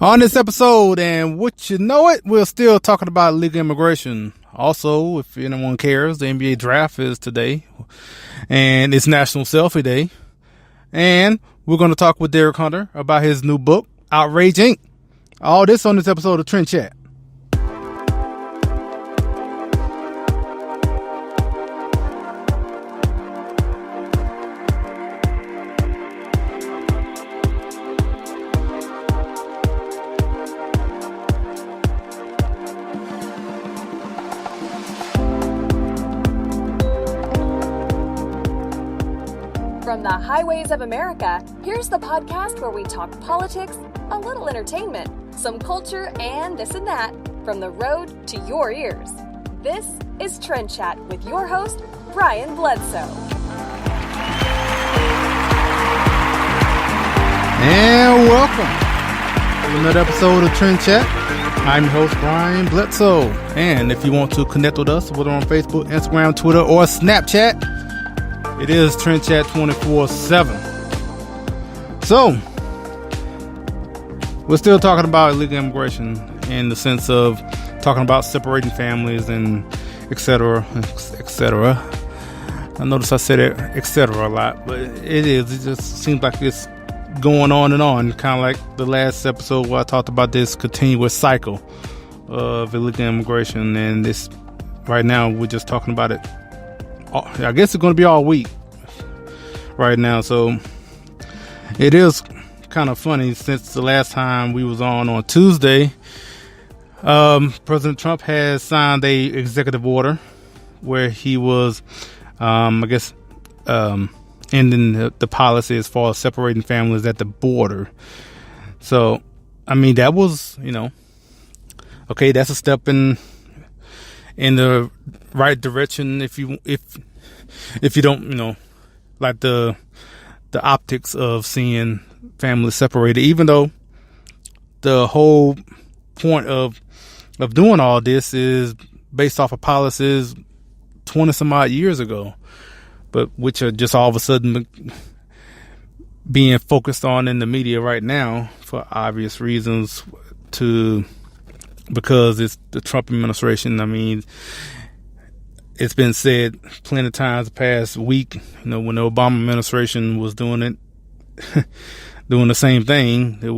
On this episode, and what you know it, we're still talking about illegal immigration. Also, if anyone cares, the NBA draft is today, and it's National Selfie Day. And we're going to talk with Derek Hunter about his new book, Outrage Inc. All this on this episode of Trend Chat. From the highways of America, here's the podcast where we talk politics, a little entertainment, some culture, and this and that, from the road to your ears. This is Trend Chat with your host, Brian Bledsoe. And welcome to another episode of Trend Chat. I'm your host, Brian Bledsoe. And if you want to connect with us, whether on Facebook, Instagram, Twitter, or Snapchat, it is Trend Chat 24/7. So, we're still talking about illegal immigration in the sense of talking about separating families and etc. I notice I said it etc. a lot, but it just seems like it's going on and on, kind of like the last episode where I talked about this continuous cycle of illegal immigration, and this right now we're just talking about it. I guess it's going to be all week right now. So it is kind of funny, since the last time we was on Tuesday, President Trump has signed a executive order where he was, ending the policy as far as separating families at the border. So, I mean, that was, okay, that's a step in the right direction if you don't like the optics of seeing families separated, even though the whole point of doing all this is based off of policies 20 some odd years ago, but which are just all of a sudden being focused on in the media right now for obvious reasons, because it's the Trump administration. I mean, it's been said plenty of times the past week, when the Obama administration was doing it, doing the same thing, there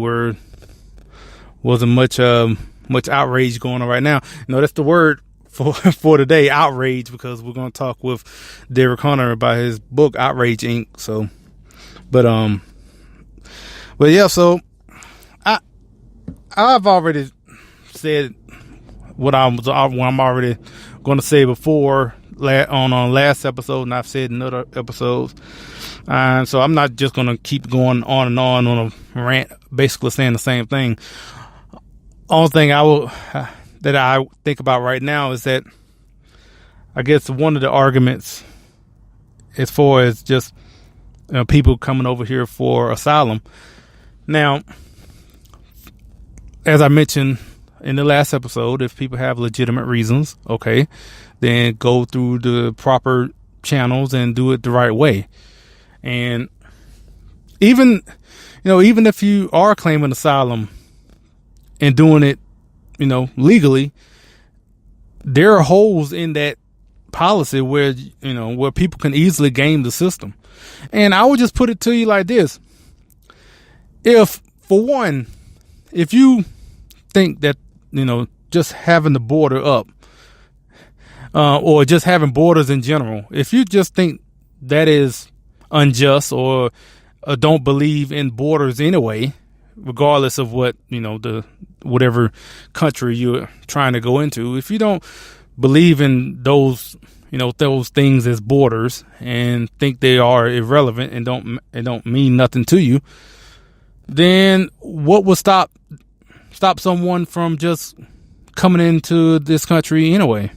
wasn't much outrage going on right now. That's the word for today, outrage, because we're going to talk with Derek Hunter about his book, Outrage Inc. So, but yeah, so I've already said what I'm already going to say before on last episode, and I've said in other episodes. So I'm not just going to keep going on and on a rant, basically saying the same thing. Only thing that I think about right now is that I guess one of the arguments as far as just people coming over here for asylum. Now, as I mentioned in the last episode, if people have legitimate reasons, okay, then go through the proper channels and do it the right way. And even if you are claiming asylum and doing it, legally, there are holes in that policy where people can easily game the system. And I would just put it to you like this. If you think that, just having the border up, or just having borders in general, if you just think that is unjust or don't believe in borders anyway, regardless of what, whatever country you're trying to go into, if you don't believe in those things as borders and think they are irrelevant and don't mean nothing to you, then what will stop someone from just coming into this country anyway?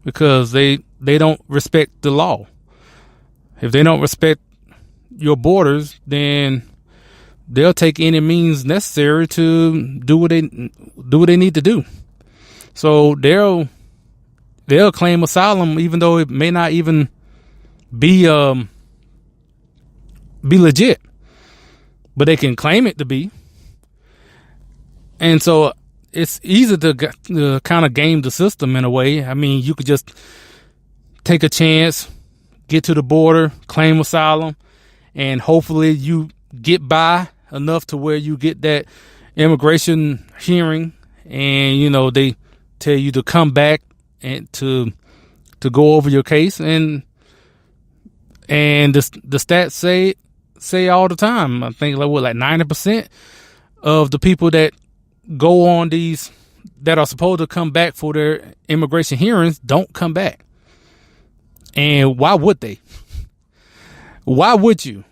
Because they don't respect the law. If they don't respect your borders, then they'll take any means necessary to do what they need to do. So they'll claim asylum, even though it may not even be legit, but they can claim it to be. And so it's easy to kind of game the system in a way. I mean, you could just take a chance, get to the border, claim asylum, and hopefully you get by enough to where you get that immigration hearing, and they tell you to come back and to go over your case, and the stats say all the time. I think like 90% of the people that go on these that are supposed to come back for their immigration hearings don't come back. And why would they? Why would you?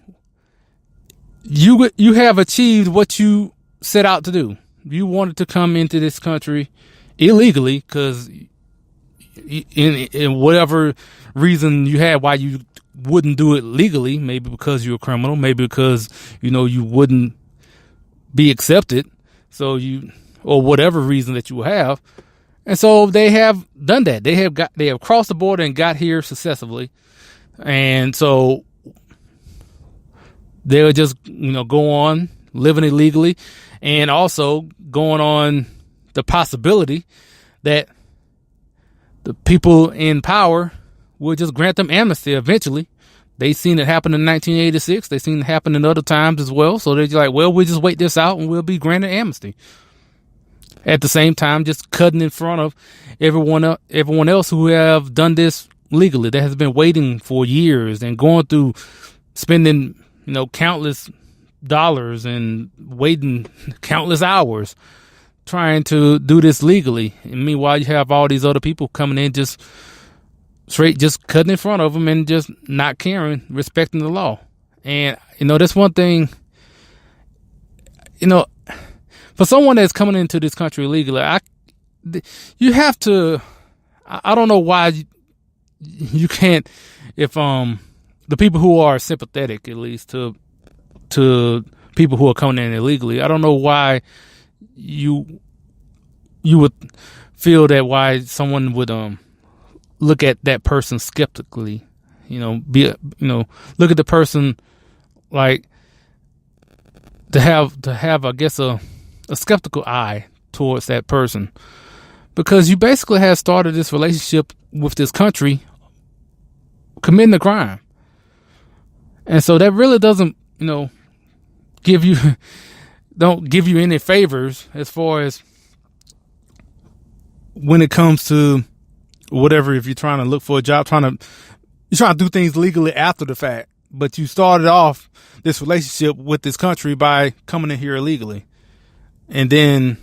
You have achieved what you set out to do. You wanted to come into this country illegally because in whatever reason you had why you wouldn't do it legally, maybe because you're a criminal, maybe because you wouldn't be accepted, or whatever reason that you have. And so they have done that. They have crossed the border and got here successfully. And so they'll just, go on living illegally, and also going on the possibility that the people in power will just grant them amnesty eventually. They seen it happen in 1986. They seen it happen in other times as well. So they're just like, well, we'll just wait this out and we'll be granted amnesty. At the same time, just cutting in front of everyone else who have done this legally, that has been waiting for years and going through spending, countless dollars and waiting countless hours trying to do this legally. And meanwhile, you have all these other people coming in just cutting in front of them and just not caring, respecting the law. And, that's one thing, for someone that's coming into this country illegally, you have to, I don't know why you can't, if the people who are sympathetic, at least, to people who are coming in illegally, I don't know why you would feel that, why someone would look at that person skeptically, look at the person like to have I guess a skeptical eye towards that person, because you basically have started this relationship with this country committing a crime. And so that really doesn't, give you any favors as far as when it comes to whatever. If you're trying to look for a job, you're trying to do things legally after the fact, but you started off this relationship with this country by coming in here illegally. And then,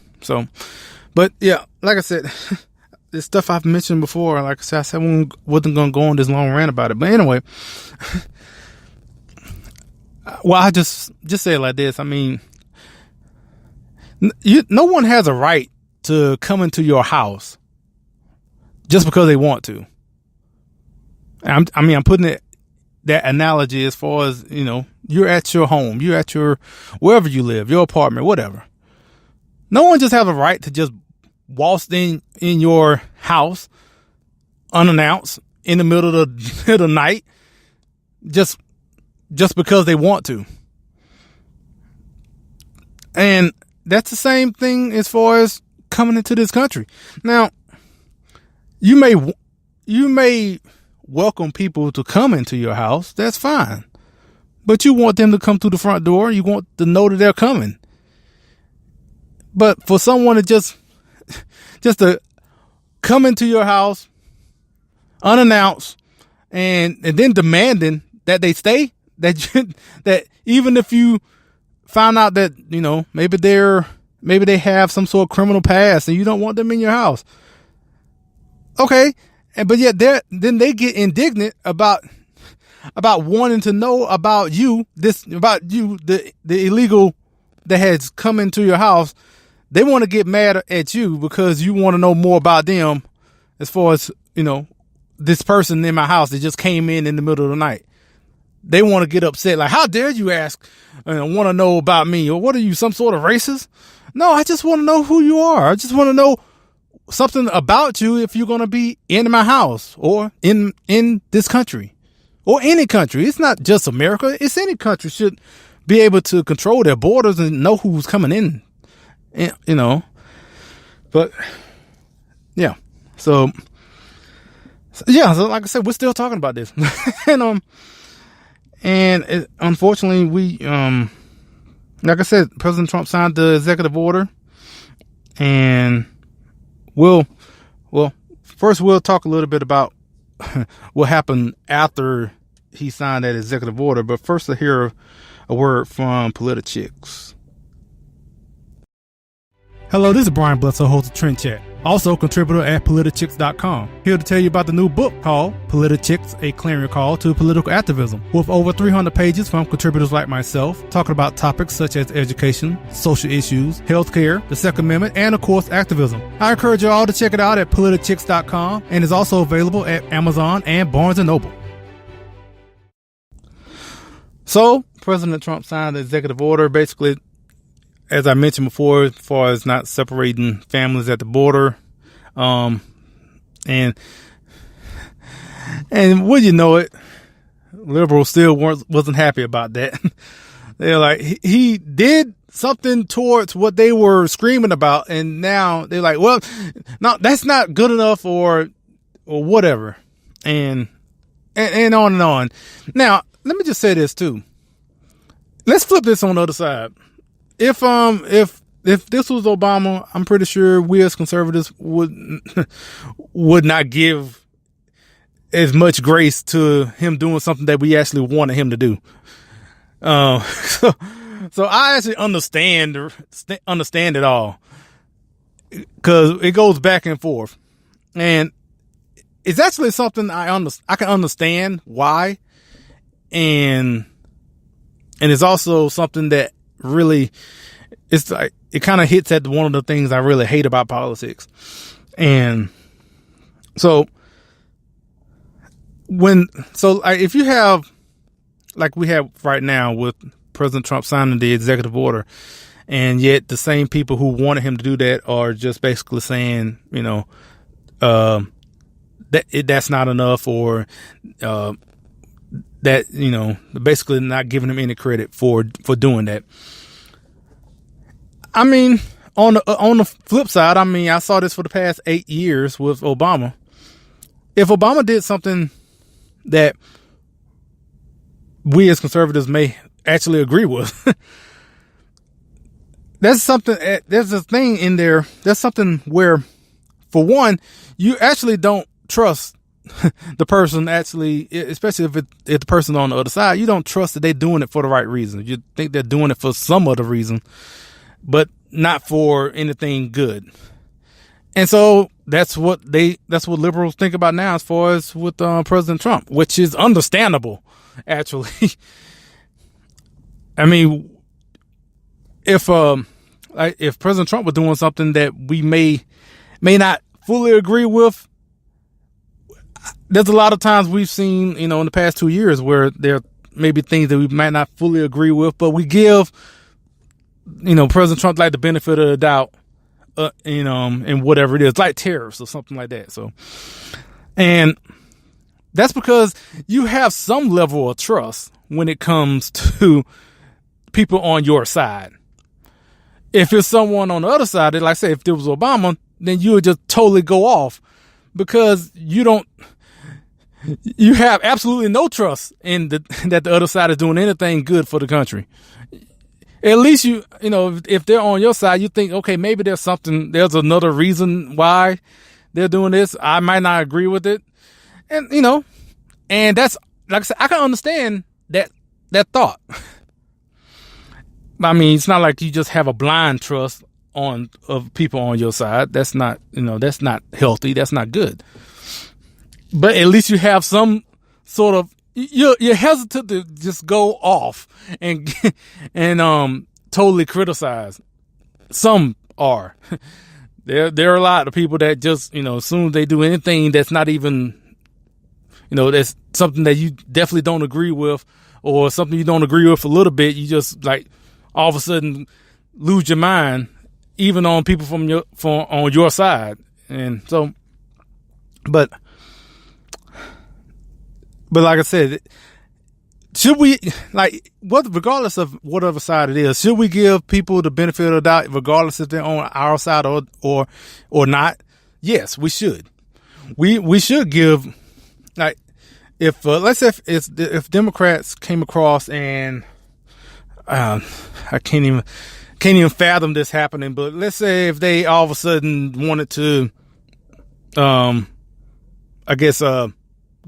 but yeah, like I said, this stuff I've mentioned before. Like I said, I wasn't going to go on this long rant about it. But anyway, well, I just say it like this. I mean, no one has a right to come into your house just because they want to. I'm putting that analogy as far as, you're at your home, you're at wherever you live, your apartment, whatever. No one just has a right to just waltz in your house unannounced in the middle of the night just because they want to. And that's the same thing as far as coming into this country. Now, you may welcome people to come into your house. That's fine. But you want them to come through the front door. You want to know that they're coming. But for someone to just to come into your house unannounced and then demanding that they stay, that even if you found out that, maybe they have some sort of criminal past and you don't want them in your house. Okay. But yet then they get indignant about wanting to know about you, the illegal that has come into your house. They want to get mad at you because you want to know more about them as far as, this person in my house that just came in the middle of the night. They want to get upset. Like, how dare you ask and want to know about me? Or what are you, some sort of racist? No, I just want to know who you are. I just want to know something about you if you're going to be in my house or in this country or any country. It's not just America. It's any country should be able to control their borders and know who's coming in. you know, but yeah. So like I said, we're still talking about this. Unfortunately, like I said, President Trump signed the executive order, and first we'll talk a little bit about what happened after he signed that executive order. But first, to hear a word from Politichicks. Hello, this is Brian Bledsoe, host of Trend Chat, also contributor at Politichicks.com. Here to tell you about the new book called Politichicks, A Clarion Call to Political Activism, with over 300 pages from contributors like myself, talking about topics such as education, social issues, healthcare, the Second Amendment, and of course, activism. I encourage you all to check it out at Politichicks.com, and is also available at Amazon and Barnes & Noble. So, President Trump signed the executive order, basically, as I mentioned before, as far as not separating families at the border. And would you know it, liberals still wasn't happy about that. They're like, he did something towards what they were screaming about, and now they're like, well, no, that's not good enough, or whatever. And on and on. Now, let me just say this too. Let's flip this on the other side. If this was Obama, I'm pretty sure we as conservatives would not give as much grace to him doing something that we actually wanted him to do. So I actually understand it all, because it goes back and forth, and it's actually something I can understand why, and it's also something that really, it's like, it kind of hits at one of the things I really hate about politics. And so if you have, like we have right now with President Trump signing the executive order, and yet the same people who wanted him to do that are just basically saying, that's not enough, or that, basically not giving him any credit for doing that. I mean, on the flip side, I mean, I saw this for the past 8 years with Obama. If Obama did something that we as conservatives may actually agree with, there's a thing in there. There's something where, for one, you actually don't trust the person, actually, especially if the person on the other side, you don't trust that they're doing it for the right reason. You think they're doing it for some other reason, but not for anything good. And so that's what liberals think about now, as far as with President Trump, which is understandable, actually. I mean, if President Trump was doing something that we may not fully agree with, there's a lot of times we've seen, in the past 2 years, where there may be things that we might not fully agree with, but we give, President Trump like the benefit of the doubt, and whatever it is, like tariffs or something like that. So, and that's because you have some level of trust when it comes to people on your side. If it's someone on the other side, like I say, if there was Obama, then you would just totally go off, because you have absolutely no trust in that the other side is doing anything good for the country. At least if they're on your side, you think, okay, maybe there's another reason why they're doing this. I might not agree with it. And, and that's, like I said, I can understand that thought. I mean, it's not like you just have a blind trust of people on your side. That's not, that's not healthy. That's not good. But at least you have some sort of, you're hesitant to just go off and totally criticize. Some are. There are a lot of people that just, as soon as they do anything that's not even, that's something that you definitely don't agree with, or something you don't agree with a little bit, you just like all of a sudden lose your mind, even on people on your side. And so, but like I said, should we, like, regardless of whatever side it is, should we give people the benefit of the doubt, regardless if they're on our side or not? Yes, we should. We should give, like, if let's say if Democrats came across and I can't even fathom this happening, but let's say if they all of a sudden wanted to, I guess,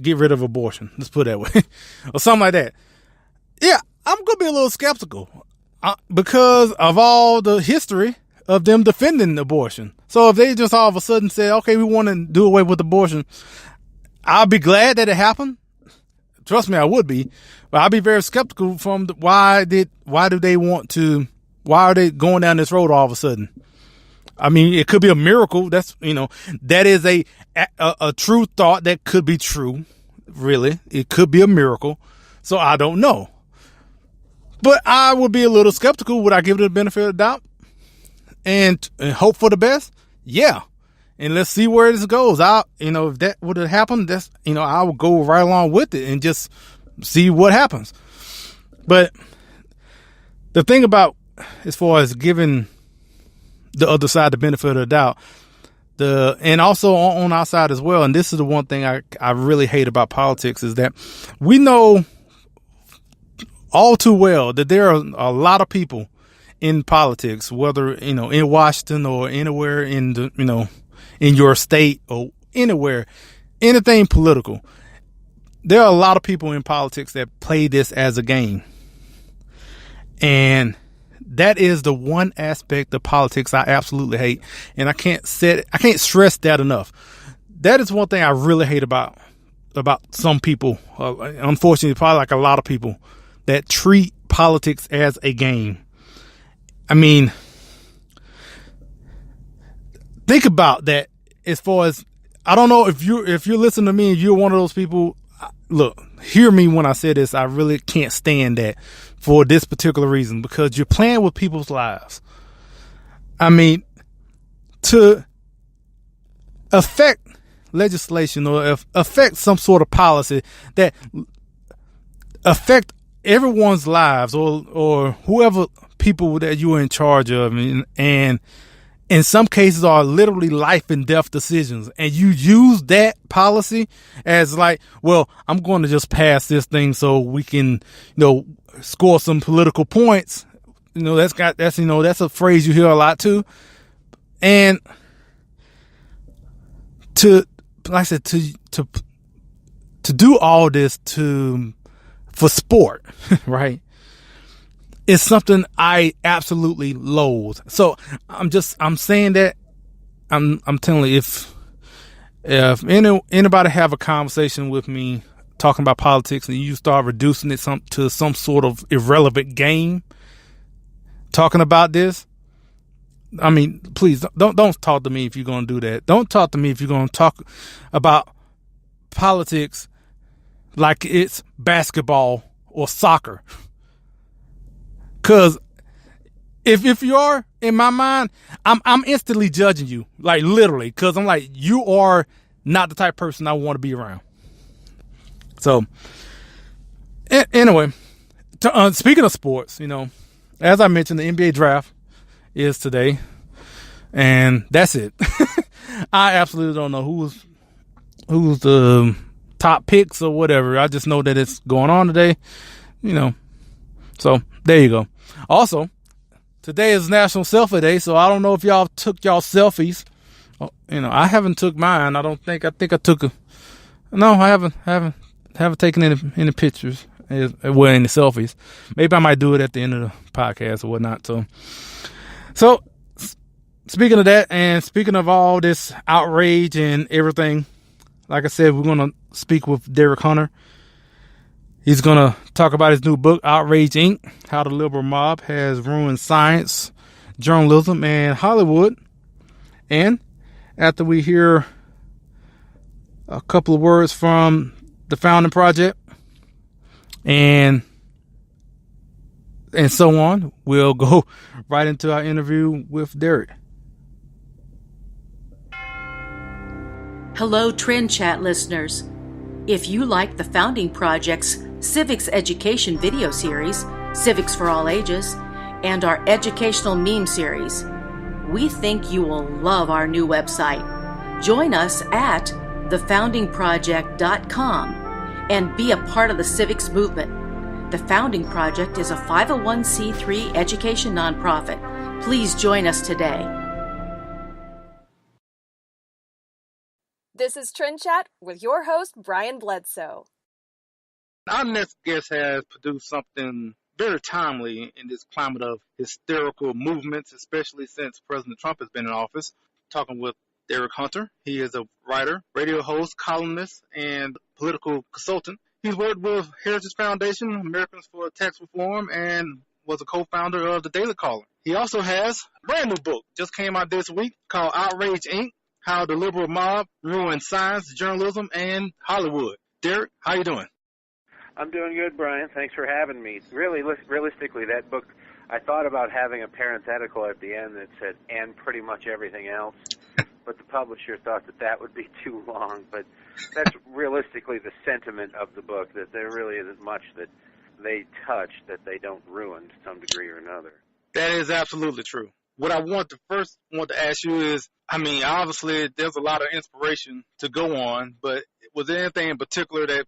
get rid of abortion. Let's put it that way. Or something like that. Yeah, I'm going to be a little skeptical because of all the history of them defending abortion. So if they just all of a sudden say, okay, we want to do away with abortion, I'll be glad that it happened. Trust me, I would be. But I'll be very skeptical from why are they going down this road all of a sudden? I mean, it could be a miracle. That is a true thought that could be true. Really, it could be a miracle. So I don't know, but I would be a little skeptical. Would I give it the benefit of the doubt and hope for the best? Yeah, and let's see where this goes. If that would have happened, I would go right along with it and just see what happens. But the thing about, as far as giving the other side the benefit of the doubt, and also on our side as well, and this is the one thing I really hate about politics, is that we know all too well that there are a lot of people in politics, whether in Washington or anywhere in your state or anywhere, anything political. There are a lot of people in politics that play this as a game, and that is the one aspect of politics I absolutely hate, and I can't stress that enough. That is one thing I really hate about some people. Unfortunately, probably like a lot of people that treat politics as a game. I mean, think about that. As far as, I don't know if you're listening to me and you're one of those people. Look, hear me when I say this. I really can't stand that for this particular reason, because you're playing with people's lives. I mean, to affect legislation or affect some sort of policy that affect everyone's lives or whoever people that you're in charge of, and in some cases are literally life and death decisions, and you use that policy as like, well, I'm going to just pass this thing so we can, score some political points. That's a phrase you hear a lot too. And like I said, to do all this for sport, right? It's something I absolutely loathe. So I'm saying that I'm telling you, if anybody have a conversation with me talking about politics and you start reducing it to some sort of irrelevant game, talking about this, I mean, please don't talk to me if you're going to do that. Don't talk to me if you're going to talk about politics like it's basketball or soccer. Because if you are, in my mind, I'm instantly judging you, like literally, because I'm like, you are not the type of person I want to be around. So anyway, speaking of sports, as I mentioned, the NBA draft is today, and that's it. I absolutely don't know who's the top picks or whatever. I just know that it's going on today, So there you go. Also, today is National Selfie Day, so I don't know if y'all took y'all selfies. I haven't took mine. I think I took no, I haven't taken any pictures, any selfies. Maybe I might do it at the end of the podcast or whatnot. So speaking of that, and speaking of all this outrage and everything, like I said, we're going to speak with Derek Hunter. He's going to talk about his new book, Outrage Inc., How the Liberal Mob Has Ruined Science, Journalism, and Hollywood. And after we hear a couple of words from the Founding Project and so on, we'll go right into our interview with Derek. Hello, Trend Chat listeners. If you like the Founding Project's Civics Education video series, Civics for All Ages, and our educational meme series, we think you will love our new website. Join us at thefoundingproject.com and be a part of the civics movement. The Founding Project is a 501c3 education nonprofit. Please join us today. This is Trend Chat with your host, Brian Bledsoe. Our next guest has produced something very timely in this climate of hysterical movements, especially since President Trump has been in office. Talking with Derek Hunter. He is a writer, radio host, columnist, and political consultant. He's worked with Heritage Foundation, Americans for Tax Reform, and was a co-founder of the Daily Caller. He also has a brand new book, just came out this week, called Outrage Inc., How the Liberal Mob Ruined Science, Journalism, and Hollywood. Derek, how you doing? I'm doing good, Brian. Thanks for having me. Really, realistically, that book, I thought about having a parenthetical at the end that said, and pretty much everything else, but the publisher thought that would be too long. But that's realistically the sentiment of the book, that there really isn't much that they touch that they don't ruin to some degree or another. That is absolutely true. What I want to ask you is, obviously there's a lot of inspiration to go on, but was there anything in particular that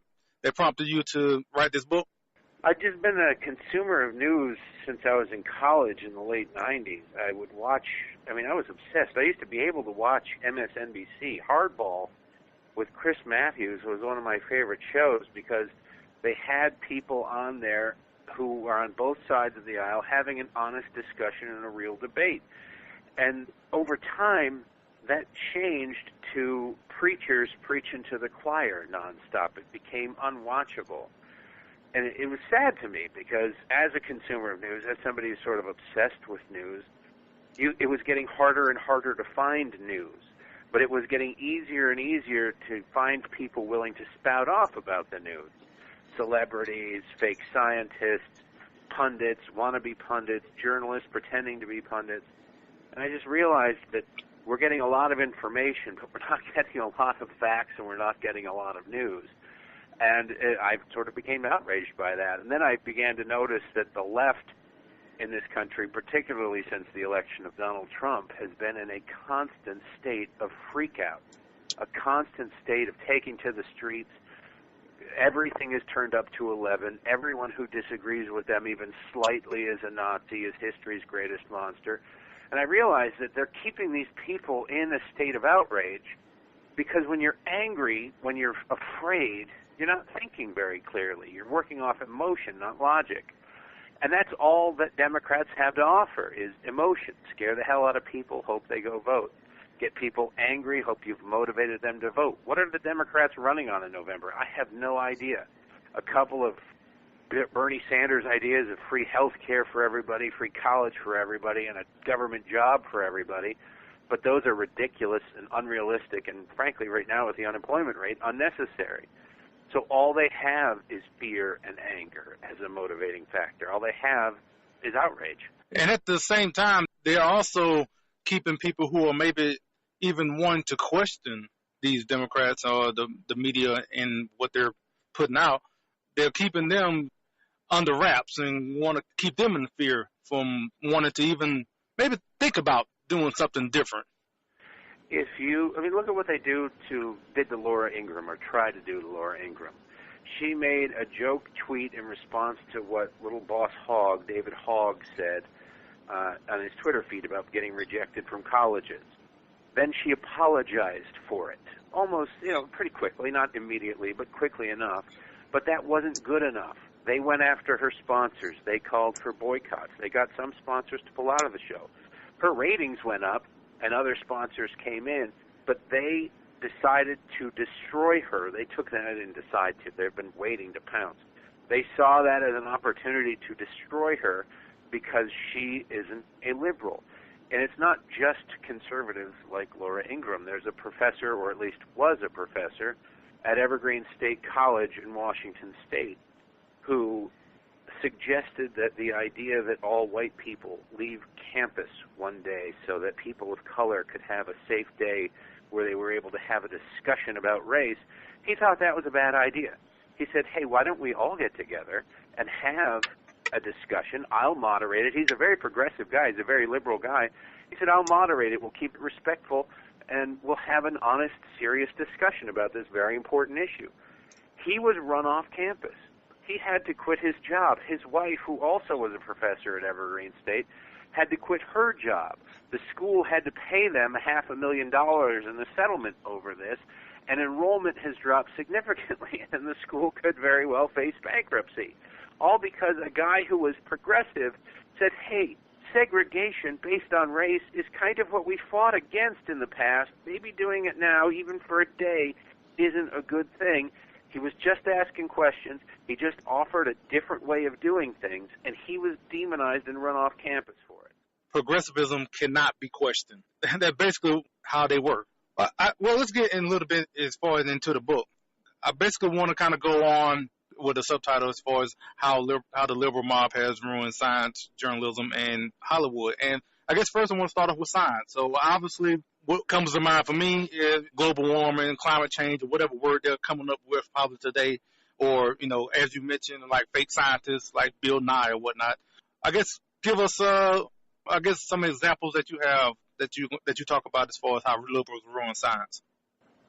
prompted you to write this book? I've just been a consumer of news since I was in college in the late 90s. I would watch, I was obsessed. I used to be able to watch MSNBC. Hardball with Chris Matthews was one of my favorite shows because they had people on there who are on both sides of the aisle having an honest discussion and a real debate. And over time, that changed to preachers preaching to the choir nonstop. It became unwatchable. And it was sad to me because as a consumer of news, as somebody who's sort of obsessed with news, it was getting harder and harder to find news. But it was getting easier and easier to find people willing to spout off about the news. Celebrities, fake scientists, pundits, wannabe pundits, journalists pretending to be pundits. And I just realized that we're getting a lot of information, but we're not getting a lot of facts and we're not getting a lot of news. And I sort of became outraged by that. And then I began to notice that the left in this country, particularly since the election of Donald Trump, has been in a constant state of freakout, a constant state of taking to the streets. Everything is turned up to 11. Everyone who disagrees with them even slightly is a Nazi, is history's greatest monster. And I realized that they're keeping these people in a state of outrage because when you're angry, when you're afraid, you're not thinking very clearly. You're working off emotion, not logic. And that's all that Democrats have to offer is emotion. Scare the hell out of people, hope they go vote. Get people angry, hope you've motivated them to vote. What are the Democrats running on in November? I have no idea. A couple of Bernie Sanders' ideas of free health care for everybody, free college for everybody, and a government job for everybody. But those are ridiculous and unrealistic and, frankly, right now with the unemployment rate, unnecessary. So all they have is fear and anger as a motivating factor. All they have is outrage. And at the same time, they're also keeping people who are maybe even wanting to question these Democrats or the media and what they're putting out. They're keeping them under wraps and want to keep them in fear from wanting to even maybe think about doing something different. Look at what they did to Laura Ingraham, or tried to do to Laura Ingraham. She made a joke tweet in response to what little boss Hogg, David Hogg, said on his Twitter feed about getting rejected from colleges. Then she apologized for it, almost, pretty quickly, not immediately, but quickly enough. But that wasn't good enough. They went after her sponsors. They called for boycotts. They got some sponsors to pull out of the show. Her ratings went up, and other sponsors came in, but they decided to destroy her. They took that and didn't decide to. They've been waiting to pounce. They saw that as an opportunity to destroy her because she isn't a liberal. And it's not just conservatives like Laura Ingraham. There's a professor, or at least was a professor, at Evergreen State College in Washington State who suggested that the idea that all white people leave campus one day so that people of color could have a safe day where they were able to have a discussion about race, he thought that was a bad idea. He said, hey, why don't we all get together and have a discussion? I'll moderate it. He's a very progressive guy. He's a very liberal guy. He said, I'll moderate it. We'll keep it respectful, and we'll have an honest, serious discussion about this very important issue. He was run off campus. He had to quit his job. His wife, who also was a professor at Evergreen State, had to quit her job. The school had to pay them $500,000 in the settlement over this, and enrollment has dropped significantly, and the school could very well face bankruptcy. All because a guy who was progressive said, hey, segregation based on race is kind of what we fought against in the past. Maybe doing it now, even for a day, isn't a good thing. He was just asking questions. He just offered a different way of doing things, and he was demonized and run off campus for it. Progressivism cannot be questioned. That's basically how they work. Well, let's get in a little bit as far as into the book. I basically want to kind of go on with the subtitle as far as how the liberal mob has ruined science, journalism, and Hollywood. And I guess first I want to start off with science. So obviously what comes to mind for me is global warming, climate change, or whatever word they're coming up with probably today. Or, you know, as you mentioned, like fake scientists like Bill Nye or whatnot. I guess give us, some examples that you have that you talk about as far as how liberals ruin science.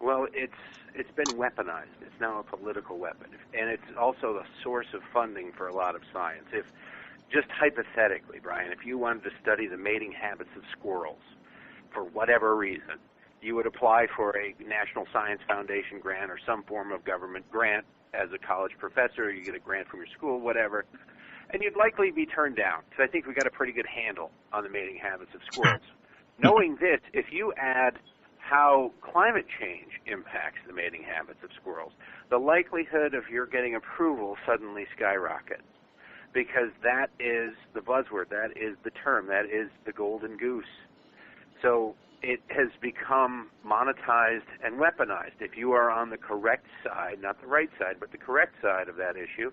Well, it's been weaponized. It's now a political weapon, and it's also a source of funding for a lot of science. If just hypothetically, Brian, if you wanted to study the mating habits of squirrels for whatever reason, you would apply for a National Science Foundation grant or some form of government grant as a college professor. You get a grant from your school, whatever, and you'd likely be turned down because I think we got a pretty good handle on the mating habits of squirrels. Knowing this, if you add how climate change impacts the mating habits of squirrels, the likelihood of your getting approval suddenly skyrockets, because that is the buzzword, that is the term, that is the golden goose. So it has become monetized and weaponized. If you are on the correct side, not the right side, but the correct side of that issue,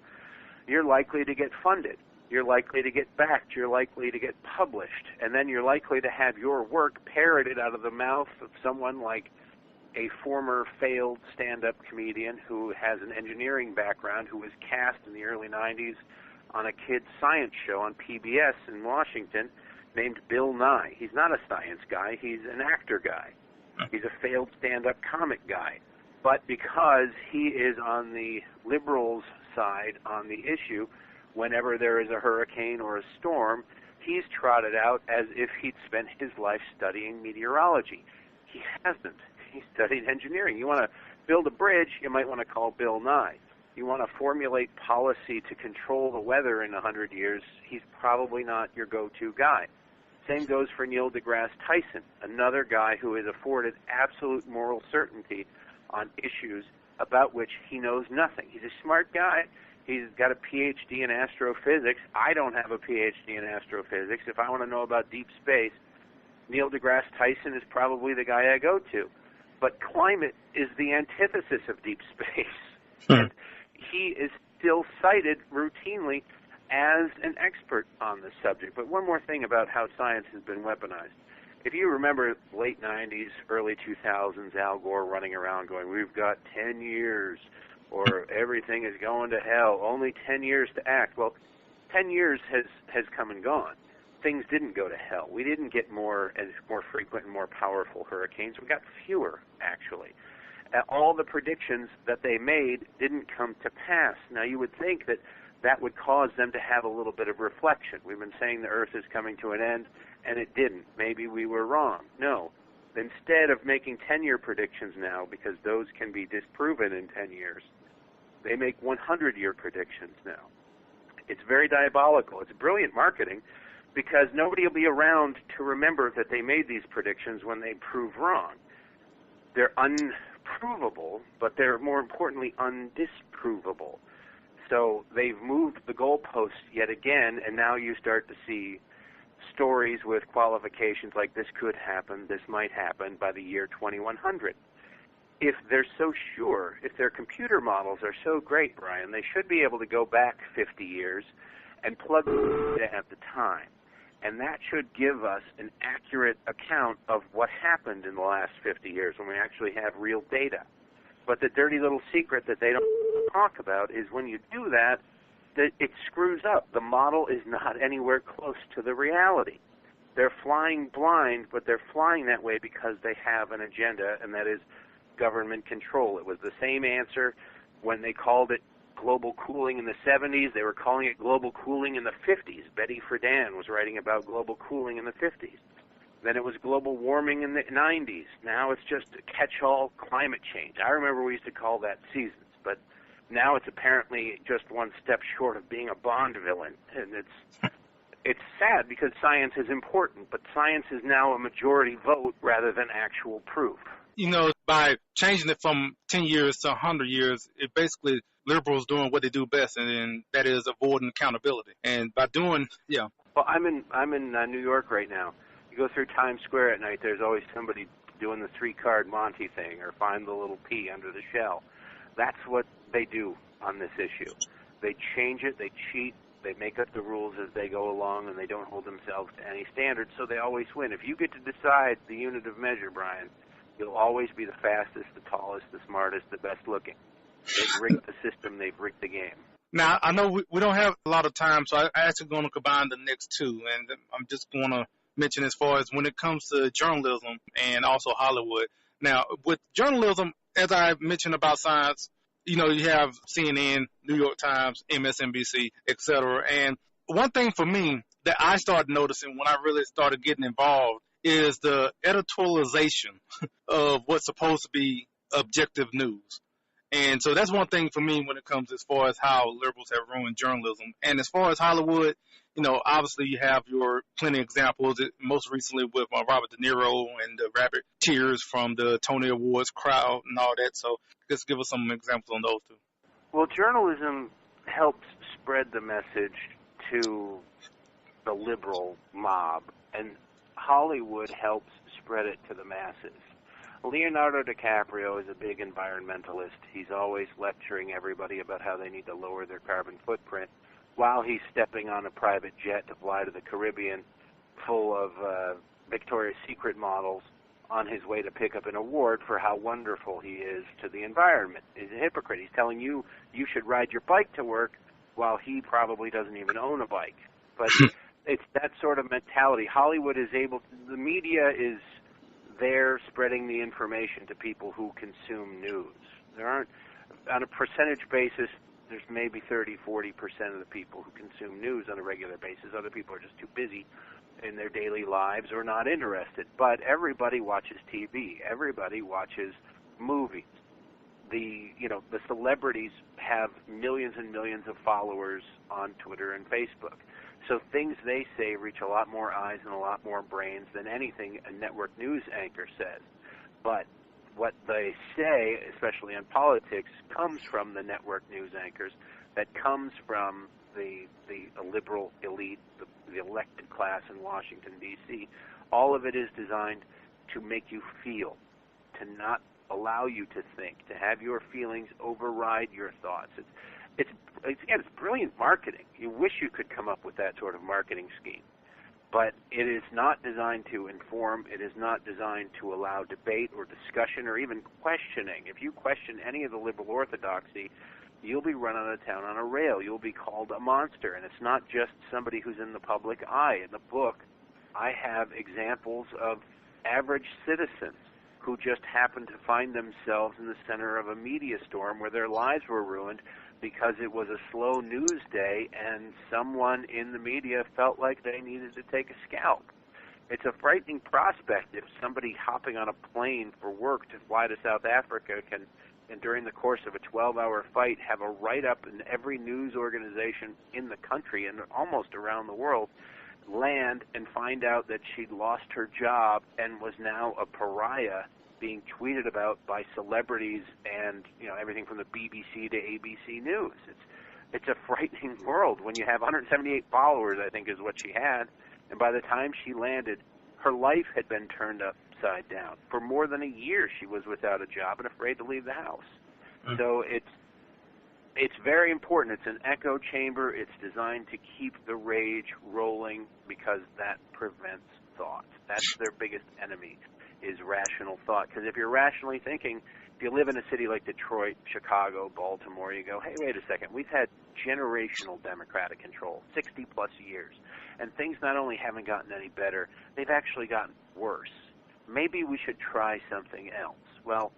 you're likely to get funded. You're likely to get backed, you're likely to get published, and then you're likely to have your work parroted out of the mouth of someone like a former failed stand-up comedian who has an engineering background, who was cast in the early 90s on a kids' science show on PBS in Washington named Bill Nye. He's not a science guy, he's an actor guy. He's a failed stand-up comic guy. But because he is on the liberals' side on the issue, whenever there is a hurricane or a storm, he's trotted out as if he'd spent his life studying meteorology. He hasn't. He studied engineering. You want to build a bridge, you might want to call Bill Nye. You want to formulate policy to control the weather in 100 years, he's probably not your go-to guy. Same goes for Neil deGrasse Tyson, another guy who is afforded absolute moral certainty on issues about which he knows nothing. He's a smart guy. He's got a PhD in astrophysics. I don't have a PhD in astrophysics. If I want to know about deep space, Neil deGrasse Tyson is probably the guy I go to. But climate is the antithesis of deep space. And he is still cited routinely as an expert on this subject. But one more thing about how science has been weaponized. If you remember late 90s, early 2000s, Al Gore running around going, we've got 10 years, or everything is going to hell, only 10 years to act. Well, 10 years has come and gone. Things didn't go to hell. We didn't get more frequent and more powerful hurricanes. We got fewer, actually. All the predictions that they made didn't come to pass. Now, you would think that would cause them to have a little bit of reflection. We've been saying the Earth is coming to an end, and it didn't. Maybe we were wrong. No. Instead of making 10-year predictions now, because those can be disproven in 10 years, they make 100-year predictions now. It's very diabolical. It's brilliant marketing because nobody will be around to remember that they made these predictions when they prove wrong. They're unprovable, but they're more importantly undisprovable. So they've moved the goalposts yet again, and now you start to see stories with qualifications like this could happen, this might happen by the year 2100. If they're so sure, if their computer models are so great, Brian, they should be able to go back 50 years and plug it at the time. And that should give us an accurate account of what happened in the last 50 years when we actually have real data. But the dirty little secret that they don't talk about is when you do that, it screws up. The model is not anywhere close to the reality. They're flying blind, but they're flying that way because they have an agenda, and that is government control. It was the same answer when they called it global cooling in the 70s. They were calling it global cooling in the 50s. Betty Friedan was writing about global cooling in the 50s. Then it was global warming in the 90s. Now it's just a catch-all climate change. I remember we used to call that seasons, but now it's apparently just one step short of being a Bond villain. And it's sad because science is important, but science is now a majority vote rather than actual proof. You know, by changing it from 10 years to 100 years, it basically liberals doing what they do best, and that is avoiding accountability. And by doing, yeah. Well, I'm in New York right now. You go through Times Square at night, there's always somebody doing the three-card Monty thing or find the little pea under the shell. That's what they do on this issue. They change it, they cheat, they make up the rules as they go along, and they don't hold themselves to any standards, so they always win. If you get to decide the unit of measure, Brian, you'll always be the fastest, the tallest, the smartest, the best looking. They've rigged the system, they've rigged the game. Now, I know we don't have a lot of time, so I'm actually going to combine the next two, and I'm just going to mention as far as when it comes to journalism and also Hollywood. Now, with journalism, as I mentioned about science, you know, you have CNN, New York Times, MSNBC, et cetera. And one thing for me that I started noticing when I really started getting involved is the editorialization of what's supposed to be objective news. And so that's one thing for me when it comes as far as how liberals have ruined journalism. And as far as Hollywood, you know, obviously you have your plenty of examples, most recently with Robert De Niro and the rabbit tears from the Tony Awards crowd and all that. So just give us some examples on those two. Well, journalism helps spread the message to the liberal mob, and Hollywood helps spread it to the masses. Leonardo DiCaprio is a big environmentalist. He's always lecturing everybody about how they need to lower their carbon footprint while he's stepping on a private jet to fly to the Caribbean full of Victoria's Secret models on his way to pick up an award for how wonderful he is to the environment. He's a hypocrite. He's telling you you should ride your bike to work while he probably doesn't even own a bike. But it's that sort of mentality. Hollywood is able to, the media is there spreading the information to people who consume news. There aren't, on a percentage basis, there's maybe 30, 40% of the people who consume news on a regular basis. Other people are just too busy in their daily lives or not interested. But everybody watches TV. Everybody watches movies. The celebrities have millions and millions of followers on Twitter and Facebook. So things they say reach a lot more eyes and a lot more brains than anything a network news anchor says. But what they say, especially on politics, comes from the network news anchors, that comes from the liberal elite, the elected class in Washington, D.C. All of it is designed to make you feel, to not allow you to think, to have your feelings override your thoughts. It's brilliant marketing. You wish you could come up with that sort of marketing scheme. But it is not designed to inform. It is not designed to allow debate or discussion or even questioning. If you question any of the liberal orthodoxy, you'll be run out of town on a rail. You'll be called a monster. And it's not just somebody who's in the public eye. In the book, I have examples of average citizens who just happened to find themselves in the center of a media storm where their lives were ruined because it was a slow news day and someone in the media felt like they needed to take a scalp. It's a frightening prospect if somebody hopping on a plane for work to fly to South Africa can, and during the course of a 12-hour fight, have a write-up in every news organization in the country and almost around the world, land and find out that she'd lost her job and was now a pariah being tweeted about by celebrities and, you know, everything from the BBC to ABC News. It's a frightening world when you have 178 followers, I think is what she had, and by the time she landed, her life had been turned upside down. For more than a year, she was without a job and afraid to leave the house. So It's very important. It's an echo chamber. It's designed to keep the rage rolling because that prevents thought. That's their biggest enemy, is rational thought. Because if you're rationally thinking, if you live in a city like Detroit, Chicago, Baltimore, you go, hey, wait a second, we've had generational Democratic control, 60-plus years, and things not only haven't gotten any better, they've actually gotten worse. Maybe we should try something else. Well,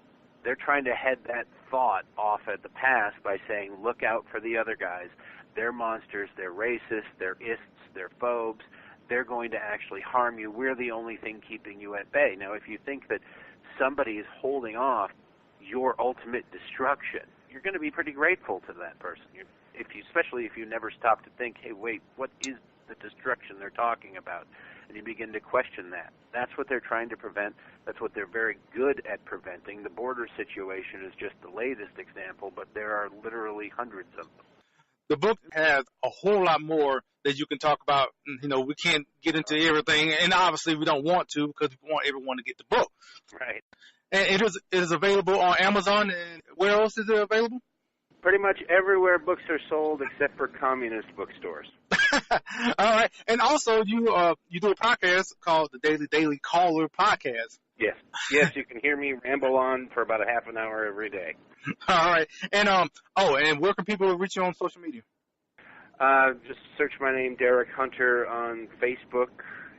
they're trying to head that thought off at the pass by saying, look out for the other guys. They're monsters, they're racist, they're ists, they're phobes. They're going to actually harm you. We're the only thing keeping you at bay. Now, if you think that somebody is holding off your ultimate destruction, you're going to be pretty grateful to that person. Especially if you never stop to think, hey, wait, what is the destruction they're talking about? And you begin to question that. That's what they're trying to prevent. That's what they're very good at preventing. The border situation is just the latest example, but there are literally hundreds of them. The book has a whole lot more that you can talk about. You know, we can't get into everything, and obviously we don't want to because we want everyone to get the book. Right. And it is available on Amazon, and where else is it available? Pretty much everywhere books are sold except for communist bookstores. All right. And also, you do a podcast called the Daily Caller Podcast. Yes. Yes, you can hear me ramble on for about a half an hour every day. All right. And and where can people reach you on social media? Just search my name, Derek Hunter, on Facebook.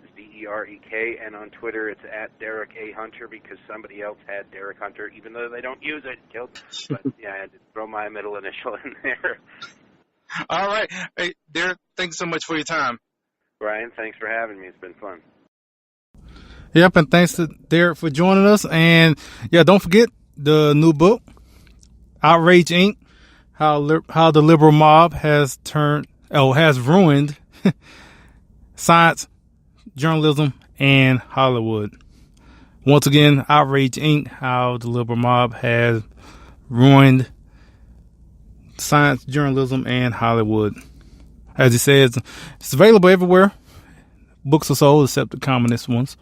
It's DEREK, and on Twitter it's at Derek A. Hunter because somebody else had Derek Hunter, even though they don't use it. But yeah, I had to throw my middle initial in there. All right. Hey, Derek, thanks so much for your time. Brian, thanks for having me. It's been fun. Yep, and thanks to Derek for joining us. And yeah, don't forget the new book, Outrage Inc., how the liberal mob has ruined science, journalism, and Hollywood. Once again, Outrage Inc., how the liberal mob has ruined science, journalism, and Hollywood. As he says, it's available everywhere. Books are sold except the communist ones.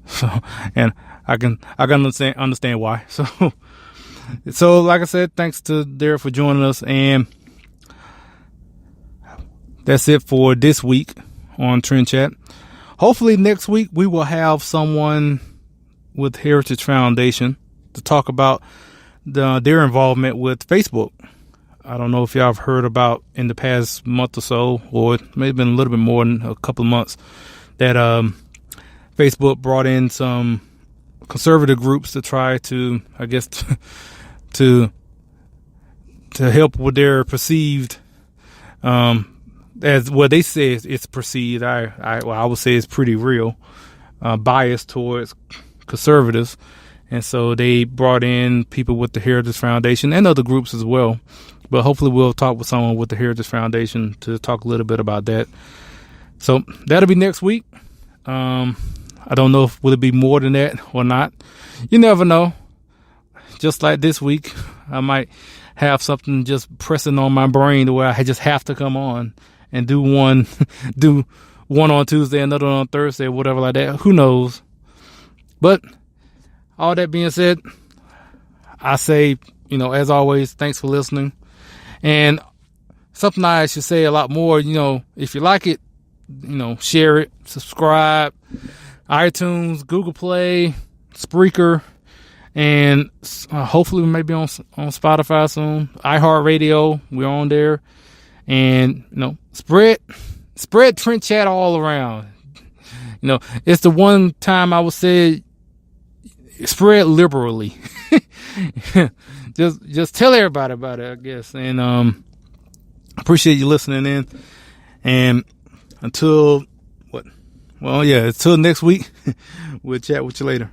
So, and I can understand why. So like I said, thanks to Derek for joining us, and that's it for this week on Trend Chat. Hopefully next week we will have someone with Heritage Foundation to talk about their involvement with Facebook. I don't know if y'all have heard about in the past month or so, or it may have been a little bit more than a couple of months, that Facebook brought in some conservative groups to try to, I guess, to help with their perceived, as what they say it's perceived. I would say it's pretty real, bias towards conservatives. And so they brought in people with the Heritage Foundation and other groups as well. But hopefully we'll talk with someone with the Heritage Foundation to talk a little bit about that. So that'll be next week. I don't know if will it be more than that or not. You never know. Just like this week, I might have something just pressing on my brain to where I just have to come on and do one on Tuesday, another on Thursday, whatever like that. Who knows? But all that being said, I say, as always, thanks for listening. And something I should say a lot more, if you like it, share it, subscribe, iTunes, Google Play, Spreaker, and hopefully we may be on Spotify soon. iHeartRadio, we're on there. And, spread Trend Chat all around. It's the one time I would say spread liberally. just tell everybody about it, I guess. And appreciate you listening in. And until next week, we'll chat with you later.